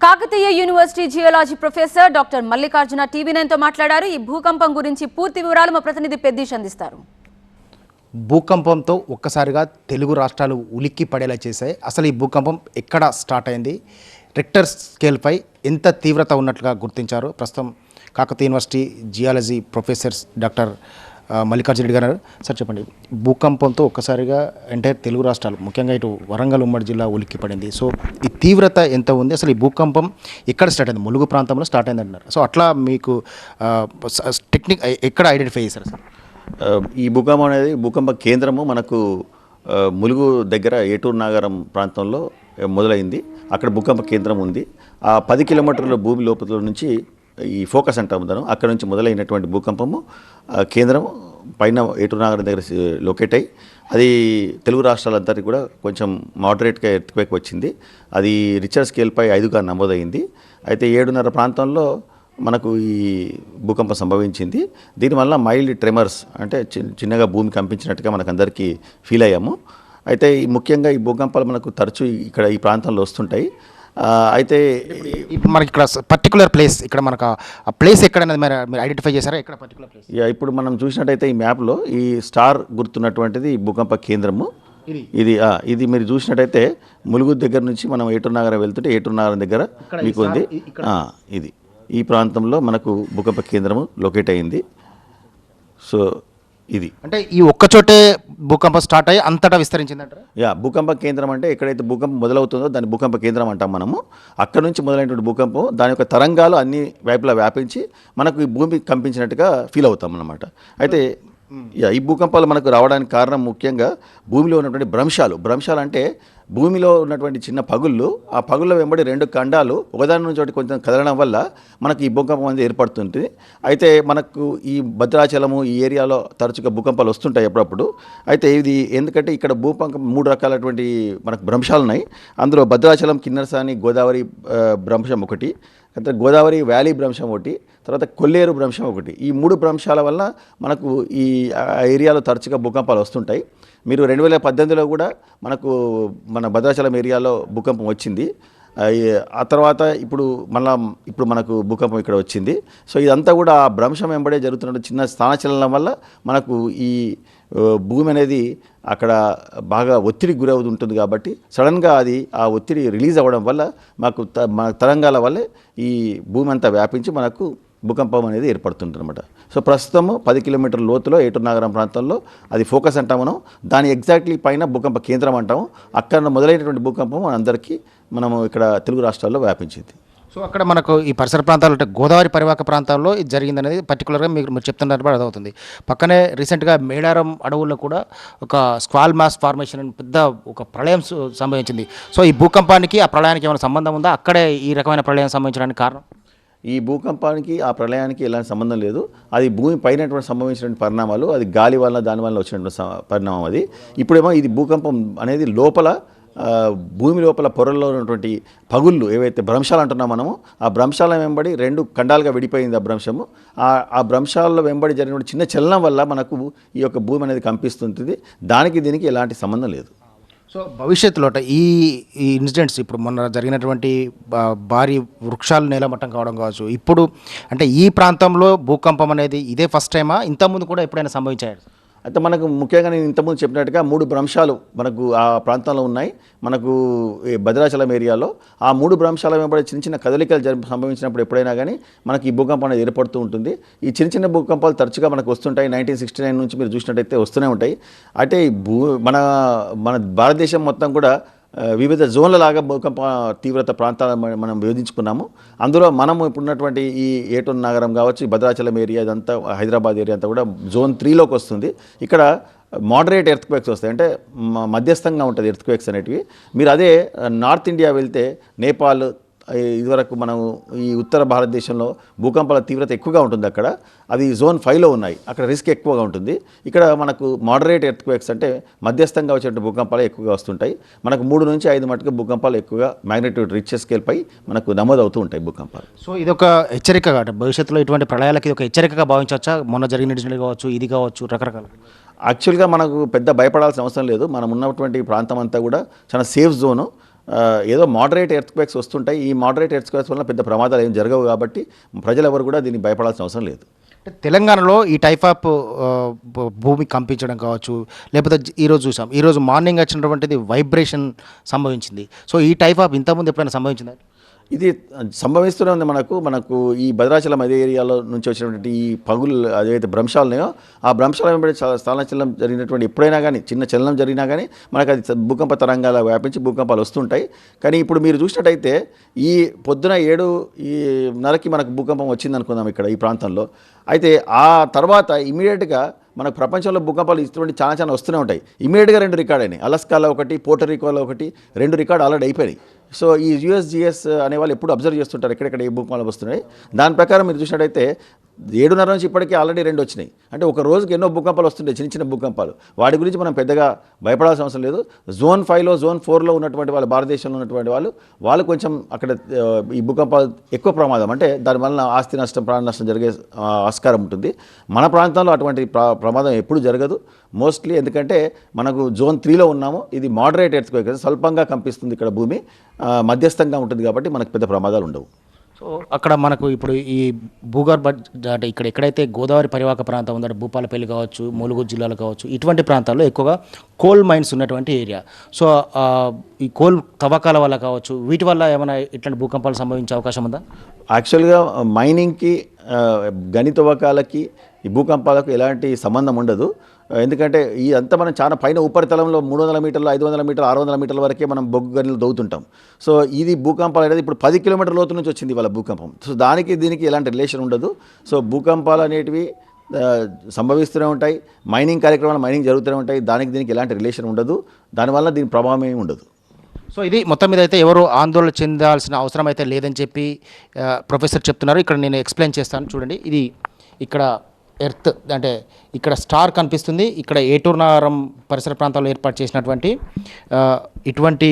Kakatiya university geology professor doctor Mallikarjuna TV nine తో మాట్లాడారు. ఈ భూకంపం గురించి పూర్తి వివరాలు మా ప్రతినిధి పెద్దీష్ అందిస్తారు. భూకంపంతో ఒక్కసారిగా తెలుగు రాష్ట్రాలు ఉలిక్కి పడేలా చేశాయి. అసలు ఈ భూకంపం ఎక్కడ స్టార్ట్ అయింది, రిక్టర్ స్కేల్పై ఎంత తీవ్రత ఉన్నట్లుగా గుర్తించారు. ప్రస్తుతం Kakatiya university geology professor doctor Mallikarjuna Reddy గారు. సార్ చెప్పండి, భూకంపంతో ఒక్కసారిగా ఎంటైర్ తెలుగు రాష్ట్రాలు ముఖ్యంగా ఇటు వరంగల్ ఉమ్మడి జిల్లా ఉలిక్కి పడింది. సో ఈ తీవ్రత ఎంత ఉంది, అసలు ఈ భూకంపం ఎక్కడ స్టార్ట్ అయింది? ములుగు ప్రాంతంలో స్టార్ట్ అయింది అంటున్నారు. సో అట్లా మీకు టెక్నిక్ ఎక్కడ ఐడెంటిఫై చేశారు సార్? ఈ భూకంపం అనేది భూకంప కేంద్రము మనకు ములుగు దగ్గర ఏటూరు నాగరం ప్రాంతంలో మొదలైంది. అక్కడ భూకంప కేంద్రం ఉంది. ఆ 10 కిలోమీటర్ల భూమి లోపల నుంచి ఈ ఫోకస్ అంటాము దాను, అక్కడ నుంచి మొదలైనటువంటి భూకంపము కేంద్రం పైన ఏటూరు నాగరం దగ్గర లొకేట్ అయ్యి అది తెలుగు రాష్ట్రాలందరికీ కూడా కొంచెం మోడరేట్గా ఎర్త్క్వేక్ వచ్చింది. అది రిచర్ స్కేల్పై 5గా నమోదైంది. అయితే 7:30 ప్రాంతంలో మనకు ఈ భూకంపం సంభవించింది. దీనివల్ల మైల్డ్ ట్రెమర్స్ అంటే చిన్నగా భూమి కంపించినట్టుగా మనకు అందరికీ ఫీల్ అయ్యాము. అయితే ముఖ్యంగా ఈ భూకంపాలు మనకు తరచూ ఇక్కడ ఈ ప్రాంతంలో వస్తుంటాయి. అయితే మనకి ఇక్కడ పర్టికులర్ ప్లేస్, ఇక్కడ మనకు ఆ ప్లేస్ ఎక్కడనేది మీరు ఐడెంటిఫై చేశారా? ఎక్కడ పర్టికులర్ ప్లేస్? ఇప్పుడు మనం చూసినట్టయితే ఈ మ్యాప్లో ఈ స్టార్ గుర్తున్నటువంటిది భూకంప కేంద్రము. ఇది మీరు చూసినట్టయితే ములుగు దగ్గర నుంచి మనం ఏటూరు నాగరం వెళ్తుంటే ఏటూరు నాగరం దగ్గర మీకు ఉంది. ఇది ఈ ప్రాంతంలో మనకు భూకంప కేంద్రము లొకేట్ అయింది. సో ఇది అంటే ఈ ఒక్కచోటే భూకంపం స్టార్ట్ అయ్యి అంతటా విస్తరించిందంటారా? భూకంప కేంద్రం అంటే ఎక్కడైతే భూకంపం మొదలవుతుందో దాన్ని భూకంప కేంద్రం అంటాం మనము. అక్కడ నుంచి మొదలైనటువంటి భూకంపం దాని యొక్క తరంగాలు అన్ని వైపులా వ్యాపించి మనకు ఈ భూమి కంపించినట్టుగా ఫీల్ అవుతాం అన్నమాట. అయితే ఈ భూకంపాలు మనకు రావడానికి కారణం ముఖ్యంగా భూమిలో ఉన్నటువంటి భ్రంశాలు అంటే భూమిలో ఉన్నటువంటి చిన్న పగుళ్ళు, ఆ పగుళ్ళ వెంబడి 2 ఖండాలు ఒకదాని నుంచి ఒకటి కొంచెం కదలడం వల్ల మనకు ఈ భూకంపం అనేది ఏర్పడుతుంది. అయితే మనకు ఈ భద్రాచలము ఈ ఏరియాలో తరచుగా భూకంపాలు వస్తుంటాయి అప్పుడప్పుడు. అయితే ఇది ఎందుకంటే ఇక్కడ భూకంపం 3 రకాలటువంటి మనకు భ్రంశాలు ఉన్నాయి. అందులో భద్రాచలం కిన్నెరసాని గోదావరి భ్రంశం ఒకటి, తర్వాత గోదావరి వ్యాలీ భ్రంశం ఒకటి, తర్వాత కొల్లేరు భ్రంశం ఒకటి. ఈ 3 భ్రంశాల వల్ల మనకు ఈ ఏరియాలో తరచుగా భూకంపాలు వస్తుంటాయి. మీరు 2018లో కూడా మన భద్రాచలం ఏరియాలో భూకంపం వచ్చింది. ఆ తర్వాత ఇప్పుడు మనకు భూకంపం ఇక్కడ వచ్చింది. సో ఇదంతా కూడా ఆ భ్రంశం వెంబడే జరుగుతున్న చిన్న స్థానచలనం వల్ల మనకు ఈ భూమి అనేది అక్కడ బాగా ఒత్తిడికి గురవుతుంటుంది. కాబట్టి సడన్గా ఆ ఒత్తిడి రిలీజ్ అవ్వడం వల్ల మన తరంగాల వల్లే ఈ భూమి అంతా వ్యాపించి మనకు భూకంపం అనేది ఏర్పడుతుంది అనమాట. సో ప్రస్తుతము 10 కిలోమీటర్ల లోతులో ఏటూరు నాగరం ప్రాంతంలో అది ఫోకస్ అంటాం మనం. దాని ఎగ్జాక్ట్లీ పైన భూకంప కేంద్రం అంటాము. అక్కడ మొదలైనటువంటి భూకంపం మనందరికీ మనము ఇక్కడ తెలుగు రాష్ట్రాల్లో వ్యాపించింది. సో అక్కడ మనకు ఈ పరిసర ప్రాంతాలు అంటే గోదావరి పరివాహక ప్రాంతాల్లో ఇది జరిగిందనేది పర్టికులర్గా మీరు చెప్తున్నట్టు అర్థమవుతుంది. పక్కనే రీసెంట్గా మేడారం అడవుల్లో కూడా ఒక స్క్వాల్ మాస్ ఫార్మేషన్ అని పెద్ద ఒక ప్రళయం సంభవించింది. సో ఈ భూకంపానికి ఆ ప్రళయానికి ఏమైనా సంబంధం ఉందా? అక్కడే ఈ రకమైన ప్రళయం సంభవించడానికి కారణం? ఈ భూకంపానికి ఆ ప్రళయానికి ఎలాంటి సంబంధం లేదు. అది భూమి పైన సంభవించినటువంటి పరిణామాలు, అది గాలి వల్ల దానివల్ల వచ్చినటువంటి పరిణామం అది. ఇప్పుడేమో ఇది భూకంపం అనేది లోపల భూమి లోపల పొరల్లో ఉన్నటువంటి పగుళ్ళు ఏవైతే భ్రంశాలు అంటున్నామో మనము, ఆ భ్రంశాల వెంబడి 2 ఖండాలుగా విడిపోయింది ఆ భ్రంశము. ఆ భ్రంశాల వెంబడి జరిగిన చిన్న చలనం వల్ల మనకు ఈ యొక్క భూమి అనేది కంపిస్తుంటుంది. దీనికి ఎలాంటి సంబంధం లేదు. సో భవిష్యత్తులో ఈ ఇన్సిడెంట్స్ ఇప్పుడు మొన్న జరిగినటువంటి భారీ వృక్షాలు నేలమట్టం కావడం కావచ్చు, ఇప్పుడు అంటే ఈ ప్రాంతంలో భూకంపం అనేది ఇదే ఫస్ట్ టైమా? ఇంతకుముందు కూడా ఎప్పుడైనా సంభవించాయి? అయితే మనకు ముఖ్యంగా నేను ఇంతకుముందు చెప్పినట్టుగా 3 భ్రంశాలు మనకు ఆ ప్రాంతంలో ఉన్నాయి. మనకు భద్రాచలం ఏరియాలో ఆ 3 భ్రంశాల వెంబడి చిన్న చిన్న సంభవించినప్పుడు ఎప్పుడైనా కానీ మనకి ఈ భూకంపం అనేది ఏర్పడుతూ ఉంటుంది. ఈ చిన్న భూకంపాలు తరచుగా మనకు వస్తుంటాయి. 1969 నుంచి మీరు చూసినట్టయితే వస్తూనే ఉంటాయి. అంటే మన భారతదేశం మొత్తం కూడా వివిధ జోన్ల లాగా భూకంప తీవ్రత ప్రాంతాలు మనం విభజించుకున్నాము. అందులో మనము ఇప్పుడున్నటువంటి ఈ ఏటూరు నగరం కావచ్చు, భద్రాచలం ఏరియా ఇదంతా హైదరాబాద్ ఏరియా అంతా కూడా జోన్ 3లోకి వస్తుంది. ఇక్కడ మోడరేట్ ఎర్త్క్వేక్స్ వస్తాయి, అంటే మధ్యస్థంగా ఉంటుంది ఎర్త్క్వేక్స్ అనేటివి. మీరు అదే నార్త్ ఇండియా వెళ్తే నేపాల్, ఇదివరకు మనం ఈ ఉత్తర భారతదేశంలో భూకంపాల తీవ్రత ఎక్కువగా ఉంటుంది. అక్కడ అవి జోన్ 5లో ఉన్నాయి, అక్కడ రిస్క్ ఎక్కువగా ఉంటుంది. ఇక్కడ మనకు మోడరేట్ ఎర్త్క్వేక్స్ అంటే మధ్యస్థంగా వచ్చే భూకంపాలు ఎక్కువగా వస్తుంటాయి. మనకు 3 నుంచి 5 మటుకు భూకంపాలు ఎక్కువగా మ్యాగ్నిట్యూడ్ రిచర్ స్కేల్పై మనకు నమోదవుతూ ఉంటాయి భూకంపాలు. సో ఇది ఒక హెచ్చరిక, భవిష్యత్తులో ఇటువంటి ప్రళయాలకి ఒక హెచ్చరికగా భావించవచ్చా? మొన్న జరిగిన ఇన్సిడెంట్ కావచ్చు, ఇది కావచ్చు, రకరకాల. యాక్చువల్గా మనకు పెద్ద భయపడాల్సిన అవసరం లేదు. మనం ఉన్నటువంటి ప్రాంతం అంతా కూడా చాలా సేఫ్ జోను. ఏదో మోడరేట్ ఎర్త్క్వేక్స్ వస్తుంటాయి. ఈ మోడరేట్ ఎర్త్క్వేక్స్ వల్ల పెద్ద ప్రమాదాలు ఏం జరగవు కాబట్టి ప్రజలు ఎవరు కూడా దీనికి భయపడాల్సిన అవసరం లేదు. అంటే తెలంగాణలో ఈ టైప్ ఆఫ్ భూమి కంపించడం కావచ్చు, లేకపోతే ఈరోజు చూసాం, ఈరోజు మార్నింగ్ వచ్చినటువంటిది వైబ్రేషన్ సంభవించింది. సో ఈ టైప్ ఆఫ్ ఇంతకుముందు ఎప్పుడైనా సంభవించిందా? ఇది సంభవిస్తూనే ఉంది. మనకు ఈ భద్రాచలం అదే ఏరియాలో నుంచి వచ్చినటువంటి ఈ పగులు అదేవైతే భ్రంశాలు ఉన్నాయో ఆ భ్రంశాల వెంబడి స్థాన చలనం జరిగినటువంటి ఎప్పుడైనా కానీ చిన్న చలనం జరిగినా కానీ మనకు అది భూకంప తరంగాల వ్యాపించి భూకంపాలు వస్తుంటాయి. కానీ ఇప్పుడు మీరు చూసినట్టయితే ఈ పొద్దున 7:30కి మనకు భూకంపం వచ్చింది అనుకుందాం ఇక్కడ ఈ ప్రాంతంలో. అయితే ఆ తర్వాత ఇమీడియట్గా మనకు ప్రపంచంలో భూకంపాలు ఇటువంటి చాలా వస్తూనే ఉంటాయి. ఇమీడియట్గా 2 రికార్డ్ అయినాయి. అలాస్కాలో ఒకటి, పోర్టోరికోలో ఒకటి, 2 రికార్డు ఆల్రెడీ అయిపోయినాయి. సో ఈ USGS అనే వాళ్ళు ఎప్పుడు అబ్జర్వ్ చేస్తుంటారు ఎక్కడెక్కడ ఏ భూకంపాలు వస్తున్నాయి. దాని ప్రకారం మీరు చూసినట్టయితే 7:30 నుంచి ఇప్పటికీ ఆల్రెడీ 2 వచ్చినాయి. అంటే ఒక రోజుకి ఎన్నో భూకంపాలు వస్తుంటాయి, చిన్న చిన్న భూకంపాలు. వాటి గురించి మనం పెద్దగా భయపడాల్సిన అవసరం లేదు. Zone 5లో Zone 4లో ఉన్నటువంటి వాళ్ళు, భారతదేశంలో ఉన్నటువంటి వాళ్ళు కొంచెం అక్కడ ఈ భూకంపాలు ఎక్కువ ప్రమాదం, అంటే దానివల్ల ఆస్తి నష్టం, ప్రాణ నష్టం జరిగే ఆస్కారం ఉంటుంది. మన ప్రాంతంలో అటువంటి ప్రమాదం ఎప్పుడు జరగదు మోస్ట్లీ, ఎందుకంటే మనకు Zone 3లో ఉన్నాము. ఇది మోడరేట్ ఎర్త్క్వేక్, స్వల్పంగా కంపిస్తుంది ఇక్కడ భూమి, మధ్యస్థంగా ఉంటుంది కాబట్టి మనకు పెద్ద ప్రమాదాలు ఉండవు. సో అక్కడ మనకు ఇప్పుడు ఈ భూగర్భ అంటే ఇక్కడ ఎక్కడైతే గోదావరి పరివాహక ప్రాంతం ఉందో, భూపాలపల్లి కావచ్చు, ములుగు జిల్లాలు కావచ్చు, ఇటువంటి ప్రాంతాల్లో ఎక్కువగా కోల్ మైన్స్ ఉన్నటువంటి ఏరియా. సో ఈ కోల్ తవ్వకాల వల్ల కావచ్చు, వీటి వల్ల ఏమైనా ఇట్లాంటి భూకంపాలు సంభవించే అవకాశం ఉందా? యాక్చువల్గా మైనింగ్కి, గని తవ్వకాలకి, ఈ భూకంపాలకు ఎలాంటి సంబంధం ఉండదు. ఎందుకంటే ఈ అంతా మనం చాలా పైన ఉపరితలంలో 300 మీటర్లు, 500 మీటర్లు, 600 మీటర్ల వరకే మనం బొగ్గు గనులు దవ్వుతుంటాం. సో ఇది భూకంపాలు అనేది ఇప్పుడు 10 కిలోమీటర్ల లోతు నుంచి వచ్చింది వాళ్ళ భూకంపం. సో దీనికి ఎలాంటి రిలేషన్ ఉండదు. సో భూకంపాలు అనేటివి సంభవిస్తూనే ఉంటాయి. మైనింగ్ కార్యక్రమాలు జరుగుతూనే ఉంటాయి. దీనికి ఎలాంటి రిలేషన్ ఉండదు. దానివల్ల దీని ప్రభావం ఏమి ఉండదు. సో ఇది మొత్తం మీద అయితే ఎవరు ఆందోళన చెందాల్సిన అవసరం అయితే లేదని చెప్పి ప్రొఫెసర్ చెప్తున్నారు. ఇక్కడ నేను ఎక్స్ప్లెయిన్ చేస్తాను చూడండి. ఇది ఇక్కడ ఎర్త్ అంటే ఇక్కడ స్టార్ కనిపిస్తుంది. ఇక్కడ ఏటూరు నాగారం పరిసర ప్రాంతాల్లో ఏర్పాటు చేసినటువంటి ఇటువంటి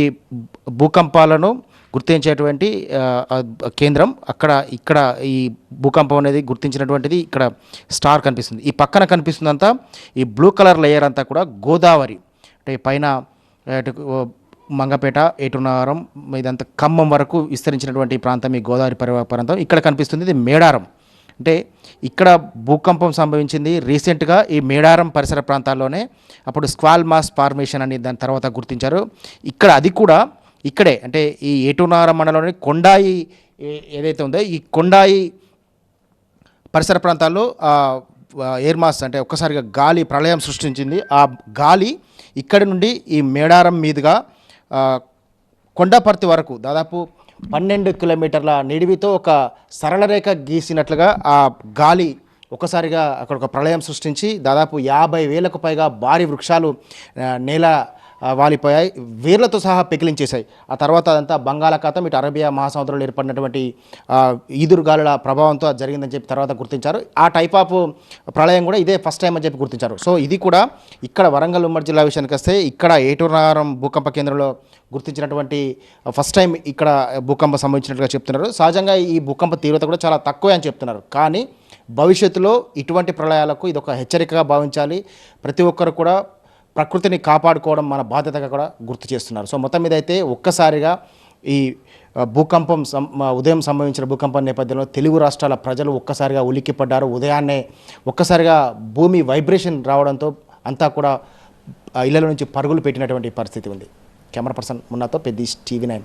భూకంపాలను గుర్తించేటువంటి కేంద్రం ఇక్కడ ఈ భూకంపం అనేది గుర్తించినటువంటిది ఇక్కడ స్టార్ కనిపిస్తుంది. ఈ పక్కన కనిపిస్తుందంతా ఈ బ్లూ కలర్ లేయర్ అంతా కూడా గోదావరి, అంటే పైన మంగపేట, ఏటూరు నాగారం, ఇదంతా ఖమ్మం వరకు విస్తరించినటువంటి ప్రాంతం ఈ గోదావరి పరివాహక ప్రాంతం. ఇక్కడ కనిపిస్తుంది ఇది మేడారం, అంటే ఇక్కడ భూకంపం సంభవించింది రీసెంట్గా ఈ మేడారం పరిసర ప్రాంతాల్లోనే. అప్పుడు స్క్వాల్ మాస్ ఫార్మేషన్ అని దాని తర్వాత గుర్తించారు. ఇక్కడ అది కూడా ఇక్కడే, అంటే ఈ ఏటూరు నాగారం మండలంలోని కొండాయి ఏదైతే ఉందో ఈ కొండాయి పరిసర ప్రాంతాల్లో ఎయిర్ మాస్ అంటే ఒక్కసారిగా గాలి ప్రళయం సృష్టించింది. ఆ గాలి ఇక్కడి నుండి ఈ మేడారం మీదుగా కొండపర్తి వరకు దాదాపు 12 కిలోమీటర్ల నిడివితో ఒక సరళ రేఖ గీసినట్లుగా ఆ గాలి ఒకసారిగా అక్కడ ఒక ప్రళయం సృష్టించి దాదాపు 50,000కు పైగా భారీ వృక్షాలు నేల వాలిపోయాయి, వేర్లతో సహా పెకిలించేశాయి. ఆ తర్వాత అదంతా బంగాళాఖాతం, ఇటు అరేబియా మహాసముద్రంలో ఏర్పడినటువంటి ఈదురుగాలుల ప్రభావంతో అది జరిగిందని చెప్పి తర్వాత గుర్తించారు. ఆ టైప్ ఆఫ్ ప్రళయం కూడా ఇదే ఫస్ట్ టైం అని చెప్పి గుర్తించారు. సో ఇది కూడా ఇక్కడ వరంగల్ ఉమ్మడి జిల్లా విషయానికి వస్తే ఇక్కడ ఏటూరు నాగారం భూకంప కేంద్రంలో గుర్తించినటువంటి ఫస్ట్ టైం ఇక్కడ భూకంపం సంభవించినట్టుగా చెప్తున్నారు. సహజంగా ఈ భూకంప తీవ్రత కూడా చాలా తక్కువే అని చెప్తున్నారు. కానీ భవిష్యత్తులో ఇటువంటి ప్రళయాలకు ఇది ఒక హెచ్చరికగా భావించాలి. ప్రతి ఒక్కరు కూడా ప్రకృతిని కాపాడుకోవడం మన బాధ్యతగా కూడా గుర్తు చేస్తున్నారు. సో మొత్తం మీద అయితే ఒక్కసారిగా ఈ భూకంపం ఉదయం సంభవించిన భూకంపం నేపథ్యంలో తెలుగు రాష్ట్రాల ప్రజలు ఒక్కసారిగా ఉలిక్కిపడ్డారు. ఉదయాన్నే ఒక్కసారిగా భూమి వైబ్రేషన్ రావడంతో అంతా కూడా ఇళ్ల నుంచి పరుగులు పెట్టినటువంటి పరిస్థితి ఉంది. కెమెరా పర్సన్ మున్నాతో పెద్ద TV9.